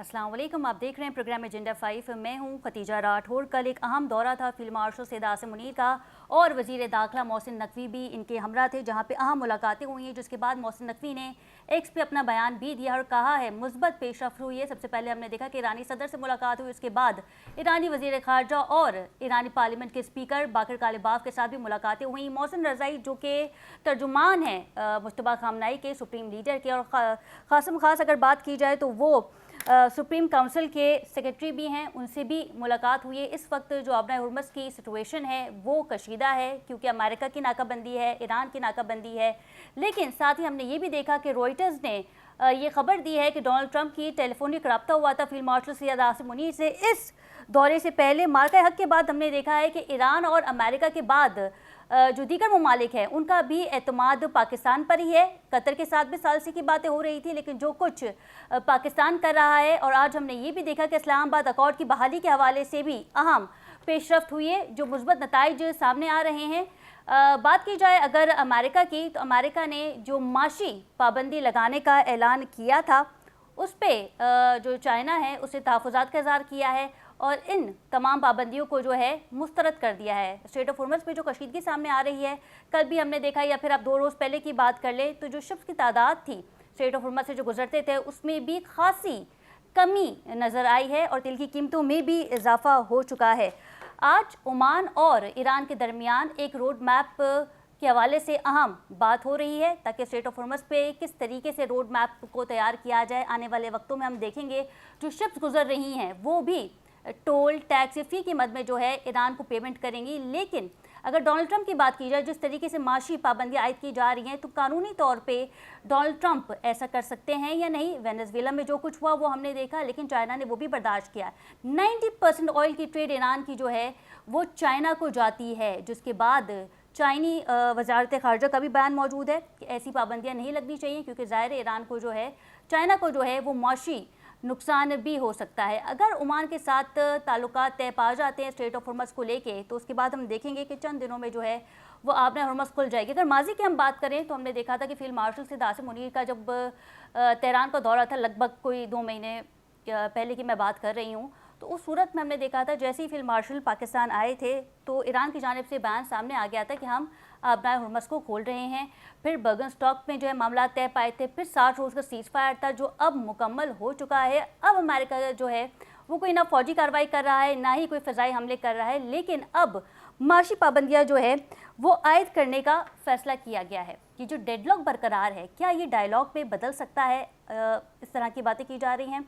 अस्सलाम वालेकुम, आप देख रहे हैं प्रोग्राम एजेंडा 5। मैं हूं खतीजा राठौर। कल एक अहम दौरा था फील्ड मार्शल सैयद आसिम मुनीर का और वज़ीर दाखिला मोहसिन नकवी भी इनके हमरा थे, जहां पे अहम मुलाकातें हुई हैं। जिसके बाद मोहसिन नकवी ने एक्स पे अपना बयान भी दिया और कहा है मुस्बत पेशरफ्त हुई है। सबसे पहले हमने देखा कि ईरानी सदर से मुलाकात हुई, उसके बाद ईरानी वज़ीर ख़ारजा और ईरानी पार्लियामेंट के स्पीकर बाकर कालिबाफ के साथ भी मुलाकातें हुई। मोहसिन रज़ाई जो कि तर्जुमान हैं मुश्तबा खामनाई के, सुप्रीम लीडर के, और ख़ासम ख़ास अगर बात की जाए तो वो सुप्रीम काउंसिल के सेक्रेटरी भी हैं, उनसे भी मुलाकात हुई है। इस वक्त जो आबना हुर्मुज़ की सिचुएशन है वो कशीदा है, क्योंकि अमेरिका की नाकाबंदी है, ईरान की नाकाबंदी है। लेकिन साथ ही हमने ये भी देखा कि रॉयटर्स ने ये खबर दी है कि डोनाल्ड ट्रंप की टेलीफोनिक रब्ता हुआ था फील्ड मार्शल सैयद आसिम मुनीर से इस दौरे से पहले। मार्का हक के बाद हमने देखा है कि ईरान और अमेरिका के बाद जो दीगर ममालिक हैं उनका भी एतमाद पाकिस्तान पर ही है। कतर के साथ भी सालसी की बातें हो रही थी, लेकिन जो कुछ पाकिस्तान कर रहा है, और आज हमने ये भी देखा कि इस्लामाबाद अकॉर्ड की बहाली के हवाले से भी अहम पेशरफ्त हुई है, जो मुस्बत नताइज सामने आ रहे हैं। बात की जाए अगर अमेरिका की, तो अमेरिका ने जो माशी पाबंदी लगाने का ऐलान किया था उस पर जो चाइना है उसे तहफ़्फ़ुज़ात का इज़हार किया है और इन तमाम पाबंदियों को जो है मुस्तरद कर दिया है। स्ट्रेट ऑफ हॉर्मुज़ में जो कशीदगी सामने आ रही है, कल भी हमने देखा, या फिर आप 2 रोज़ पहले की बात कर लें तो जो शिप्स की तादाद थी स्ट्रेट ऑफ हॉर्मुज़ से जो गुजरते थे उसमें भी खासी कमी नज़र आई है और तेल की कीमतों में भी इजाफा हो चुका है। आज ओमान और ईरान के दरमियान एक रोड मैप के हवाले से अहम बात हो रही है, ताकि स्ट्रेट ऑफ हॉर्मुज़ पे किस तरीके से रोड मैप को तैयार किया जाए। आने वाले वक्तों में हम देखेंगे जो शिप्स गुजर रही हैं वो भी टोल टैक्स फ़ी की मद में जो है ईरान को पेमेंट करेंगी। लेकिन अगर डोनाल्ड ट्रंप की बात की जाए, जिस तरीके से माशी पाबंदियाँ आयद की जा रही हैं, तो कानूनी तौर पे डोनाल्ड ट्रंप ऐसा कर सकते हैं या नहीं। वेनेजुएला में जो कुछ हुआ वो हमने देखा, लेकिन चाइना ने वो भी बर्दाश्त किया। 90% ऑयल की ट्रेड ईरान की जो है वो चाइना को जाती है, जिसके बाद चाइनी वजारत ख़ारजा का भी बयान मौजूद है कि ऐसी पाबंदियाँ नहीं लगनी चाहिए, क्योंकि ज़ाहिर ईरान को जो है, चाइना को जो है वो माशी नुकसान भी हो सकता है। अगर ओमान के साथ ताल्लुकात तय पा जाते हैं स्ट्रेट ऑफ हॉर्मुज़ को लेके, तो उसके बाद हम देखेंगे कि चंद दिनों में जो है वो आबना हॉर्मुज़ खुल जाएगी। अगर माजी की हम बात करें तो हमने देखा था कि फील्ड मार्शल सैयद आसिम मुनीर का जब तेहरान का दौरा था, लगभग कोई 2 महीने पहले की मैं बात कर रही हूँ, तो उस सूरत में हमने देखा था जैसे ही फील्ड मार्शल पाकिस्तान आए थे तो ईरान की जानिब से बयान सामने आ गया था कि हम आबना हॉर्मुज़ को खोल रहे हैं। फिर बर्गन स्टॉक में जो है मामला तय पाए थे, फिर 60 रोज़ का सीज़ फायर था जो अब मुकम्मल हो चुका है। अब अमेरिका जो है वो कोई ना फौजी कार्रवाई कर रहा है, ना ही कोई फ़िज़ाई हमले कर रहा है, लेकिन अब माशी पाबंदियाँ जो है वो आयद करने का फ़ैसला किया गया है। कि जो डेडलॉक बरकरार है, क्या ये डायलॉग में बदल सकता है, इस तरह की बातें की जा रही हैं।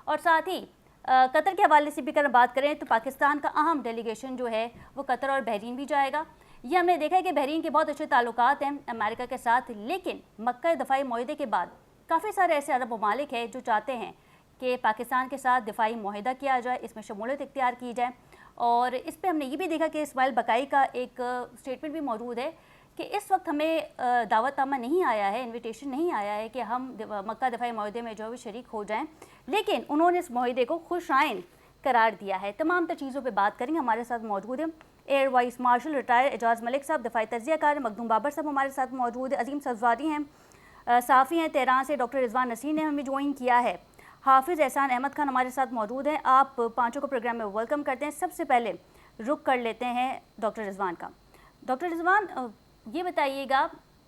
और साथ ही कतर के हवाले से भी अगर बात करें तो पाकिस्तान का अहम डेलीगेशन जो है वो कतर और बहरीन भी जाएगा। ये हमने देखा है कि बहरीन के बहुत अच्छे ताल्लुकात हैं अमेरिका के साथ, लेकिन मक्का दफ़ाई मुआहदे के बाद काफ़ी सारे ऐसे अरब ममालिक हैं जो चाहते हैं कि पाकिस्तान के साथ दिफाई मुआहदा किया जाए, इसमें शमूलियत इख्तियार की जाए। और इस पर हमने ये भी देखा कि इस्माइल बकाई का एक स्टेटमेंट भी मौजूद है कि इस वक्त हमें दावतनामा नहीं आया है, इन्विटेशन नहीं आया है कि हम मक्का दफ़ाई मुआहदे में जो है शरीक हो जाएँ, लेकिन उन्होंने इस मुआहदे को खुशाइन करार दिया है। तमाम तर चीज़ों पर बात करेंगे। हमारे साथ मौजूद है air vice marshal retire Ejaz Malik साहब, दफ़ाई तजियाकार मखदूम बाबर साहब हमारे साथ मौजूद है, अजीम सफजारी हैं, साफ़ी हैं तेहरान से, डॉक्टर रिजवान नसीर ने हमें ज्वाइन किया है, हाफिज़ एहसान अहमद खान हमारे साथ मौजूद हैं। आप पाँचों को प्रोग्राम में वेलकम करते हैं। सबसे पहले रुख कर लेते हैं डॉक्टर रिजवान का। डॉक्टर रिजवान, ये बताइएगा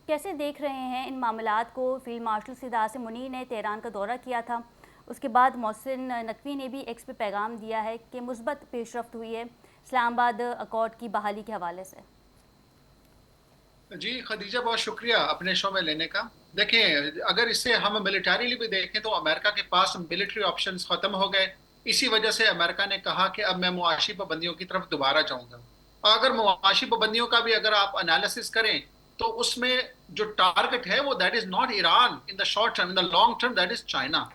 कैसे देख रहे हैं इन मामलात को। फील्ड मार्शल सैयद आसिम मुनीर ने तेहरान का दौरा किया था, उसके बाद मोहसिन नकवी ने भी एक्स पे पैगाम दिया है कि मुस्बत पेशरफ्त हुई है इस्लामाबाद अकॉर्ड की बहाली के हवाले से। जी खदीजा, बहुत शुक्रिया अपने शो में लेने का। देखें, अगर इसे हम मिलिटरीली भी देखें तो अमेरिका के पास मिलिट्री ऑप्शंस खत्म हो गए। इसी वजह से अमेरिका ने कहा कि अब मैं मुआशी पाबंदियों की तरफ दोबारा जाऊंगा। और अगर मुआशी पाबंदियों का भी अगर आप एनालिसिस करें तो उसमें जो टारगेट है वो that is not Iran in the short term, in the long term that is China.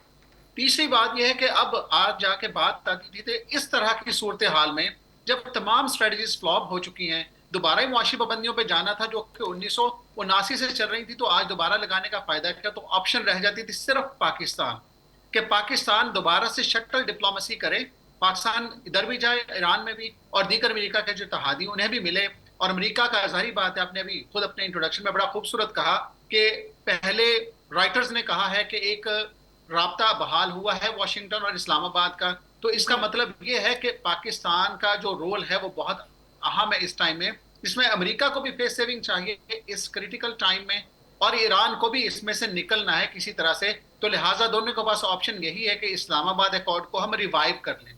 तीसरी बात यह है कि अब आज जाके बात आती थी तो इस तरह की सूरत हाल में जब तमाम स्ट्रेटजीज फ्लॉप हो चुकी हैं, दोबारा ही मुआशी पाबंदियों पे जाना था जो कि 1979 से चल रही थी, तो आज दोबारा लगाने का फायदा क्या? तो ऑप्शन रह जाती थी सिर्फ पाकिस्तान, कि पाकिस्तान दोबारा से शटल डिप्लोमेसी करे, पाकिस्तान इधर भी जाए, ईरान में भी, और दीगर अमेरिका के जो तहादी उन्हें भी मिले। और अमेरिका का जाहिर बात है, आपने अभी खुद अपने इंट्रोडक्शन में बड़ा खूबसूरत कहा कि पहले राइटर्स ने कहा है कि एक राब्ता बहाल हुआ है वॉशिंगटन और इस्लामाबाद का। तो इसका जी मतलब ये है कि पाकिस्तान का जो रोल है वो बहुत अहम है इस टाइम में। इसमें अमेरिका को भी फेस सेविंग चाहिए इस क्रिटिकल टाइम में, और ईरान को भी इसमें से निकलना है किसी तरह से। तो लिहाजा दोनों के पास ऑप्शन यही है कि इस्लामाबाद अकॉर्ड को हम रिवाइव कर लें।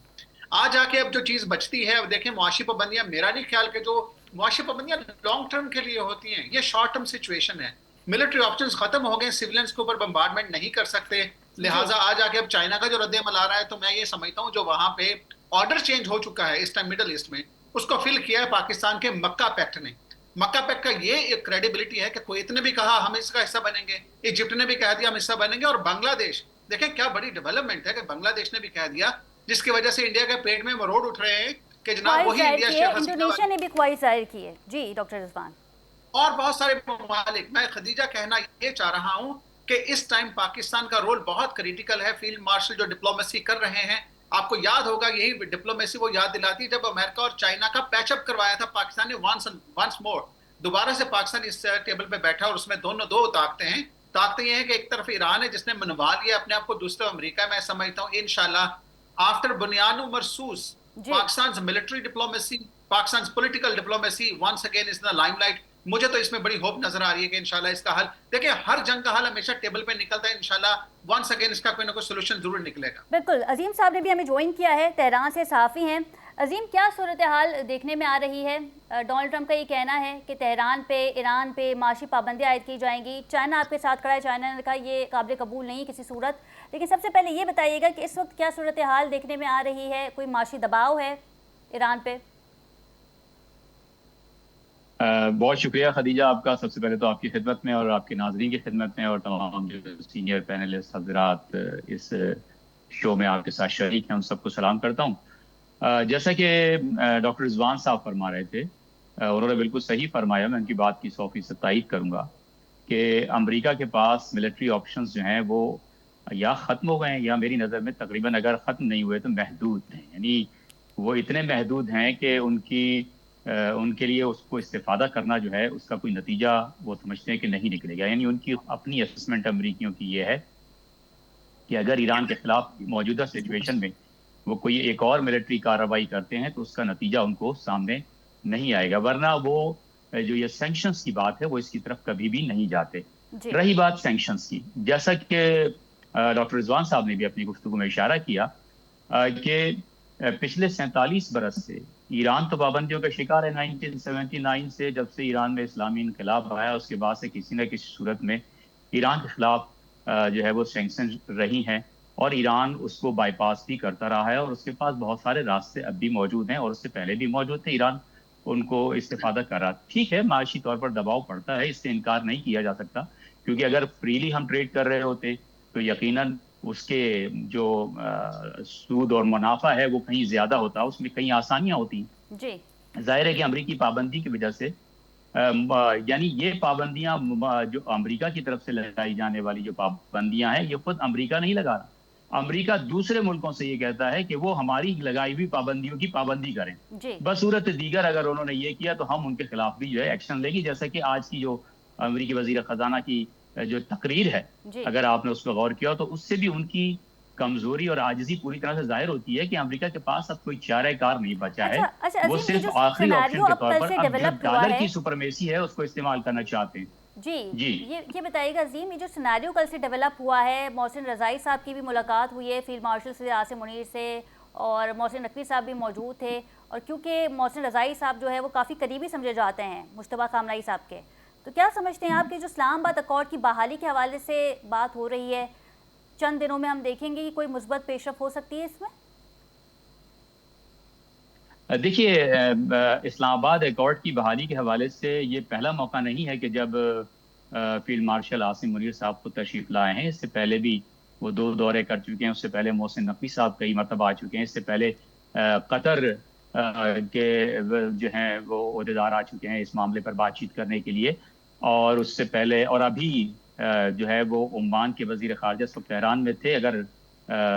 आज आके अब जो चीज बचती है, अब देखें मुआशी पाबंदियां, मेरा नहीं ख्याल कि जो मुआशी पाबंदियां लॉन्ग टर्म के लिए होती हैं, ये शॉर्ट टर्म सिचुएशन है। मिलिट्री ऑप्शंस खत्म हो गए, सिविलियंस के ऊपर बम्बार्डमेंट नहीं कर सकते। जी लिहाजा आज आके अब चाइना का जो रद्द-ए-अमल आ रहा है, तो मैं ये समझता हूँ जो वहां पे ऑर्डर चेंज हो चुका है इस टाइम मिडल ईस्ट में, उसको फिल किया है पाकिस्तान के मक्का पैक्ट ने। मक्का पैक्ट का ये एक क्रेडिबिलिटी है कि कोई इतने भी कहा हम इसका हिस्सा बनेंगे, इजिप्ट ने भी कह दिया हम हिस्सा बनेंगे, और बांग्लादेश, देखें क्या बड़ी डेवलपमेंट है कि बांग्लादेश ने भी कह दिया, जिसकी वजह से इंडिया के पेट में मरोड़ उठ रहे हैं कि जनाब ख्वाहिश वही जाहिर इंडिया की है, शेख हसीना इंडोनेशिया वाली। ने भी ख्वाहिश जाहिर की है। जी डॉक्टर रिजवान। और बहुत सारे ममालिक। मैं खदीजा कहना ये चाह रहा हूं कि इस टाइम पाकिस्तान का रोल बहुत क्रिटिकल है। फील्ड मार्शल जो डिप्लोमेसी कर रहे हैं, आपको याद होगा यही डिप्लोमेसी वो याद दिलाती जब अमेरिका और चाइना का पैचअप करवाया था पाकिस्तान ने, वंस मोर दोबारा से पाकिस्तान इस टेबल पे बैठा, और उसमें दोनों दो ताकतें हैं। ताकतें ये हैं कि एक तरफ ईरान है जिसने मनवा लिया अपने आप को, दूसरे अमेरिका। मैं समझता हूँ इंशाल्लाह आफ्टर बुनियानु मरसूस जी Pakistan military diplomacy, Pakistan political diplomacy once again is the limelight. मुझे तो इसमें बड़ी होप नजर आ रही है कि इंशाल्लाह इसका हल, देखिए हर जंग का हल हमेशा टेबल पे निकलता है, इंशाल्लाह वंस अगेन इसका कोई ना कोई सोल्यूशन जरूर निकलेगा। बिल्कुल। अजीम साहब ने भी हमें ज्वाइन किया है, तेहरान से सहाफ़ी हैं। अजीम, क्या सूरत हाल देखने में आ रही है? डोनाल्ड ट्रंप का ये कहना है कि तेहरान पे, ईरान पे माशी पाबंदियाँ आयद की जाएंगी। चाइना आपके साथ खड़ा है, चाइना ने कहा ये काबिल कबूल नहीं किसी सूरत। लेकिन सबसे पहले ये बताइएगा कि इस वक्त क्या सूरत हाल देखने में आ रही है? कोई माशी दबाव है ईरान पे? बहुत शुक्रिया खदीजा आपका। सबसे पहले तो आपकी खिदमत में और आपके नाजरीन की खिदमत में, और तमाम जो सीनियर पैनलिस्ट हजरात इस शो में आपके साथ शरीक हैं, उन सबको सलाम करता हूँ। जैसा कि डॉक्टर रिजवान साहब फरमा रहे थे, उन्होंने बिल्कुल सही फरमाया। मैं उनकी बात की 100% तायीद करूँगा कि अमेरिका के पास मिलिट्री ऑप्शंस जो हैं वो या ख़त्म हो गए हैं, या मेरी नज़र में तकरीबन अगर ख़त्म नहीं हुए तो महदूद हैं। यानी वो इतने महदूद हैं कि उनके लिए उसको इस्तेफादा करना जो है उसका कोई नतीजा वो समझते हैं कि नहीं निकलेगा। यानी उनकी अपनी असेसमेंट अमरीकियों की ये है कि अगर ईरान के खिलाफ मौजूदा सिचुएशन में वो कोई एक और मिलिट्री कार्रवाई करते हैं तो उसका नतीजा उनको सामने नहीं आएगा, वरना वो जो ये सैंक्शंस की बात है वो इसकी तरफ कभी भी नहीं जाते। जी रही बात सैंक्शंस की, जैसा कि डॉक्टर रिजवान साहब ने भी अपनी गुफ्तगू में इशारा किया कि पिछले 47 बरस से ईरान तो पाबंदियों का शिकार है। 1979 से, जब से ईरान में इस्लामी इनकलाब आया, उसके बाद से किसी न किसी सूरत में ईरान के खिलाफ जो है वो सैंक्शन रही हैं, और ईरान उसको बाईपास भी करता रहा है, और उसके पास बहुत सारे रास्ते अब भी मौजूद हैं, और उससे पहले भी मौजूद थे। ईरान उनको इस्तेफादा कर रहा। ठीक है, माशी तौर पर दबाव पड़ता है, इससे इनकार नहीं किया जा सकता, क्योंकि अगर फ्रीली हम ट्रेड कर रहे होते तो यकीनन उसके जो सूद और मुनाफा है वो कहीं ज्यादा होता, उसमें कई आसानियां होती। जी जाहिर है कि अमरीकी पाबंदी की वजह से यानी ये पाबंदियां जो अमेरिका की तरफ से लगाई जाने वाली जो पाबंदियां हैं, ये खुद अमेरिका नहीं लगा रहा। अमेरिका दूसरे मुल्कों से ये कहता है कि वो हमारी लगाई हुई पाबंदियों की पाबंदी करें। जी बसूरत दीगर अगर उन्होंने ये किया तो हम उनके खिलाफ भी जो है एक्शन लेगी। जैसा कि आज की जो अमेरिकी वजीर खजाना की जो तकरीर है, जी अगर आपने उस पर गौर किया तो उससे भी उनकी कमजोरी और आजिजी पूरी तरह से जाहिर होती है कि अमेरिका के पास अब कोई चारे कार नहीं बचा है। अच्छा अच्छा वो अजीम, ये सिर्फ जो आखिरी सिनेरियो ऑप्शन के अब तौर कल पर से अब जो डेवलप हुआ डॉलर है, की सुपरमेसी है उसको इस्तेमाल करना चाहते हैं। जी जी ये बताइएगा अजीम, ये जो सिनेरियो कल से डेवलप हुआ है, मोहसिन रज़ाई साहब की भी मुलाकात हुई है फील्ड मार्शल से आसिम मुनीर से, और मोहसिन नकवी साहब भी मौजूद थे। और क्योंकि मोहसिन रज़ाई साहब जो है वो काफ़ी करीबी समझे जाते हैं मुश्तबा खामनाई साहब के, तो क्या समझते हैं आप कि जो इस्लामाबाद अकॉर्ड की बहाली के हवाले से बात हो रही है, चंद दिनों में हम देखेंगे कि कोई मुस्बत पेशरफ हो सकती है इसमें? देखिए, इस्लामाबाद एकॉर्ड की बहाली के हवाले से ये पहला मौका नहीं है कि जब फील्ड मार्शल आसिम मुनीर साहब को तशरीफ लाए हैं। इससे पहले भी वो 2 दौरे कर चुके हैं। उससे पहले मोहसिन नकवी साहब कई मरतबा आ चुके हैं। इससे पहले कतर के जो हैं वो अहदेदार आ चुके हैं इस मामले पर बातचीत करने के लिए। और उससे पहले और अभी जो है वो ओमान के वजीर खारजा इस वक्त तेहरान में थे। अगर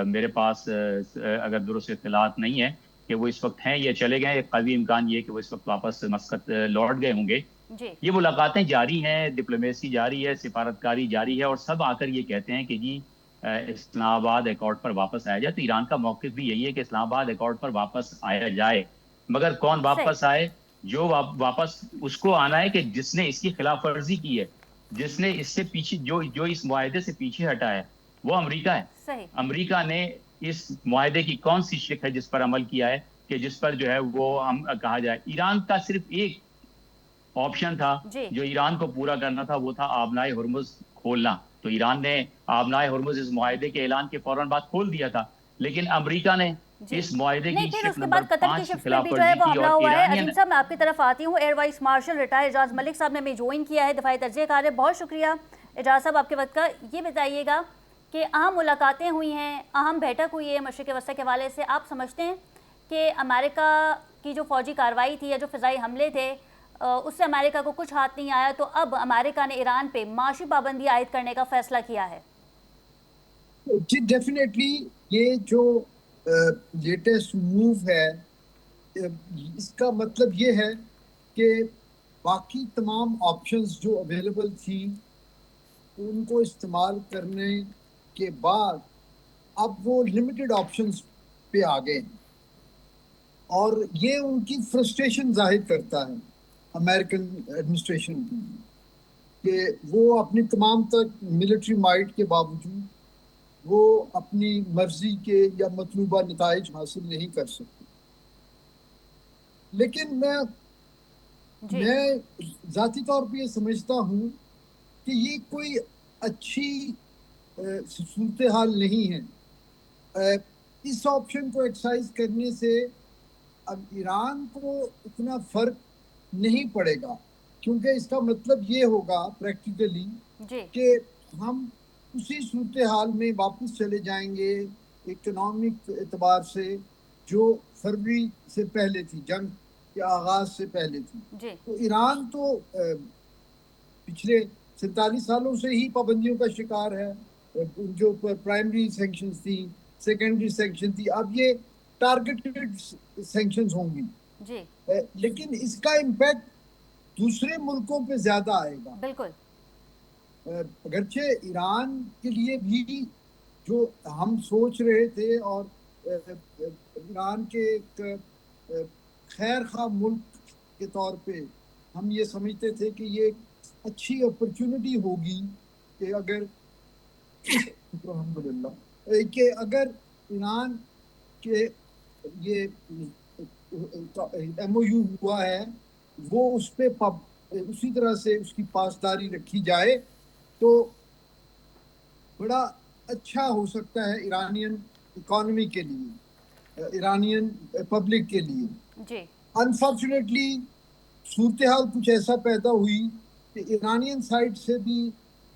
मेरे पास अगर दुरुस्त इत्तलात नहीं है कि वो इस वक्त हैं या चले गए, एक कवी इम्कान ये कि वो इस वक्त वापस मस्कत लौट गए होंगे। जी ये मुलाकातें जारी हैं, डिप्लोमेसी जारी है, सिफारतकारी जारी है, और सब आकर ये कहते हैं कि जी इस्लामाबाद अकॉर्ड पर वापस आया जाए, तो ईरान का मौक़िफ़ भी यही है कि इस्लामाबाद अकॉर्ड पर वापस आया जाए, मगर कौन वापस आए? जो वापस उसको आना है कि जिसने इसकी खिलाफ वर्जी की है, जिसने इससे पीछे जो इस मुआहदे से पीछे हटा है, वो अमेरिका है। सही। अमेरिका ने इस मुआहदे की कौन सी शिक है जिस पर अमल किया है कि जिस पर जो है वो हम कहा जाए, ईरान का सिर्फ एक ऑप्शन था जो ईरान को पूरा करना था, वो था आबनाए हुर्मुज खोलना। तो ईरान ने आबनाए हुर्मुज इस मुआहदे के ऐलान के फौरन बाद खोल दिया था, लेकिन अमेरिका ने इस मुआहदे नहीं, की फिर शिक उसके नंबर बाद कतर की 5 की शिप्स पे खिलाफ भी जो है वर्जी वो की हमला और हुआ है। अजीम ईरानियन। साहब, मैं आपकी तरफ आती हूँ। Air vice marshal retired Ejaz Malik साहब ने हमें ज्वाइन किया है, दफाई दर्जे कार है। बहुत शुक्रिया एजाज साहब आपके वक्त का। ये बताइएगा कि अहम मुलाकातें हुई हैं, अहम बैठक हुई है मशरिक़ वस्ती के हवाले से। आप समझते हैं कि अमेरिका की जो फौजी कार्रवाई थी या जो फ़िज़ाई हमले थे उससे अमेरिका को कुछ हाथ नहीं आया, तो अब अमेरिका ने ईरान पे माशी पाबंदी आयद करने का फैसला किया है? जी डेफिनेटली ये जो लेटेस्ट मूव है, इसका मतलब ये है कि बाकी तमाम ऑप्शंस जो अवेलेबल थी उनको इस्तेमाल करने के बाद अब वो लिमिटेड ऑप्शंस पे आ गए हैं, और ये उनकी फ्रस्ट्रेशन जाहिर करता है अमेरिकन एडमिनिस्ट्रेशन की कि वो अपनी तमाम तक मिलिट्री माइट के बावजूद वो अपनी मर्जी के या मतलूबा नताइज हासिल नहीं कर सकते। लेकिन मैं जाती तौर पे ये समझता हूँ कि ये कोई अच्छी सूरत हाल नहीं है। इस ऑप्शन को एक्सरसाइज करने से अब ईरान को इतना फर्क नहीं पड़ेगा, क्योंकि इसका मतलब ये होगा प्रैक्टिकली कि हम उसी सूरत हाल में वापस चले जाएंगे इकोनॉमिक एतबार से जो फरवरी से पहले थी, जंग के आगाज से पहले थी। तो ईरान तो पिछले 47 सालों से ही पाबंदियों का शिकार है। जो प्राइमरी सैंक्शंस थी, सेकेंडरी सैंक्शन थी, अब ये टारगेटेड सैंक्शंस होंगी। लेकिन इसका इम्पैक्ट दूसरे मुल्कों पे ज्यादा आएगा। बिल्कुल। अगरचे ईरान के लिए भी जो हम सोच रहे थे और ईरान के एक खैर खा मुल्क के तौर पे हम ये समझते थे कि ये अच्छी अपॉर्चुनिटी होगी कि अगर अल्हम्दुलिल्लाह कि अगर ईरान के ये MOU हुआ है वो उस पे उसी तरह से उसकी पासदारी रखी जाए तो बड़ा अच्छा हो सकता है ईरानियन इकोनॉमी के लिए, ईरानियन पब्लिक के लिए। अनफॉर्चुनेटली सूरत हाल कुछ ऐसा पैदा हुई कि ईरानियन साइड से भी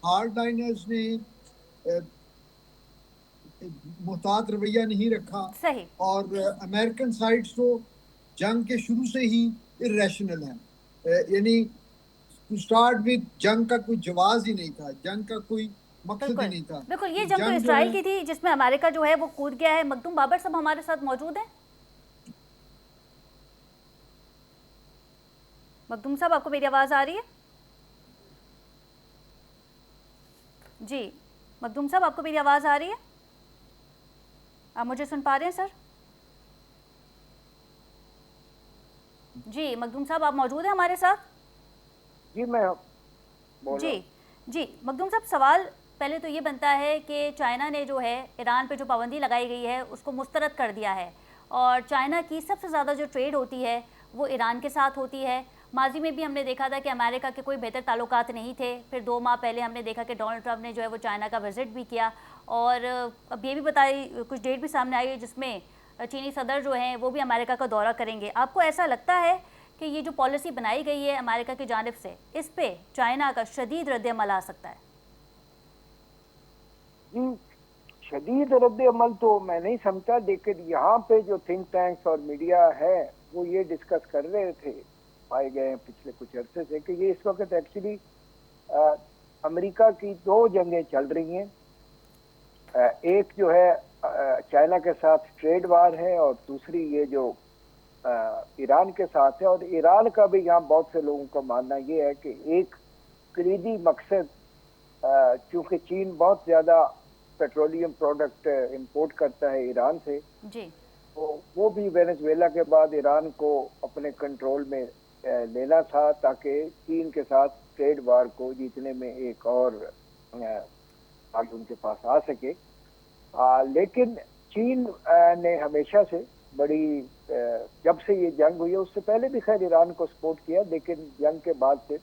हार्ड लाइनर्स ने मुहतात रवैया नहीं रखा। सही। और अमेरिकन साइड तो जंग के शुरू से ही इरेशनल है, यानी टू स्टार्ट विद जंग का कोई जवाब ही नहीं था, जंग का कोई मकसद ही नहीं था। बिल्कुल, ये जंग तो इसराइल की थी जिसमें अमेरिका जो है वो कूद गया है। मखदूम बाबर साहब हमारे साथ मौजूद हैं। मखदूम साहब, आपको मेरी आवाज़ आ रही है? जी मखदूम साहब, आपको मेरी आवाज़ आ रही है? आप मुझे सुन पा रहे हैं सर? जी मखदूम साहब, आप मौजूद हैं हमारे साथ? जी मैं बोल रहा हूं। जी मखदूम साहब, सवाल पहले तो ये बनता है कि चाइना ने जो है ईरान पे जो पाबंदी लगाई गई है उसको मुस्तरद कर दिया है, और चाइना की सबसे ज़्यादा जो ट्रेड होती है वो ईरान के साथ होती है। माजी में भी हमने देखा था कि अमेरिका के कोई बेहतर ताल्लुकात नहीं थे। फिर 2 माह पहले हमने देखा कि डोनाल्ड ट्रंप ने जो है वो चाइना का विज़िट भी किया, और अब ये भी बताई कुछ डेट भी सामने आई है जिसमें चीनी सदर जो हैं वो भी अमेरिका का दौरा करेंगे। आपको ऐसा लगता है कि ये जो पॉलिसी बनाई गई है अमेरिका की जानिब से, इस पे चाइना का शदीद रद्द-ए-अमल आ सकता है? शदीद रद्द-ए-अमल तो मैं नहीं समझता, लेकिन यहाँ पे जो थिंक टैंक्स और मीडिया है वो ये डिस्कस कर रहे थे, पाए गए हैं पिछले कुछ अरसे से, कि ये इस वक्त एक्चुअली अमेरिका की 2 जंगें चल रही हैं। एक जो है चाइना के साथ ट्रेड वार है, और दूसरी ये जो ईरान के साथ है। और ईरान का भी यहाँ बहुत से लोगों का मानना ये है कि एक कलीदी मकसद, चूंकि चीन बहुत ज़्यादा पेट्रोलियम प्रोडक्ट इंपोर्ट करता है ईरान से, जी तो वो भी वेनेजुएला के बाद ईरान को अपने कंट्रोल में लेना था, ताकि चीन के साथ ट्रेड वार को जीतने में एक और आगे उनके पास आ सके। लेकिन चीन ने हमेशा से बड़ी जब से ये जंग हुई है, उससे पहले भी खैर ईरान को सपोर्ट किया, लेकिन जंग के बाद से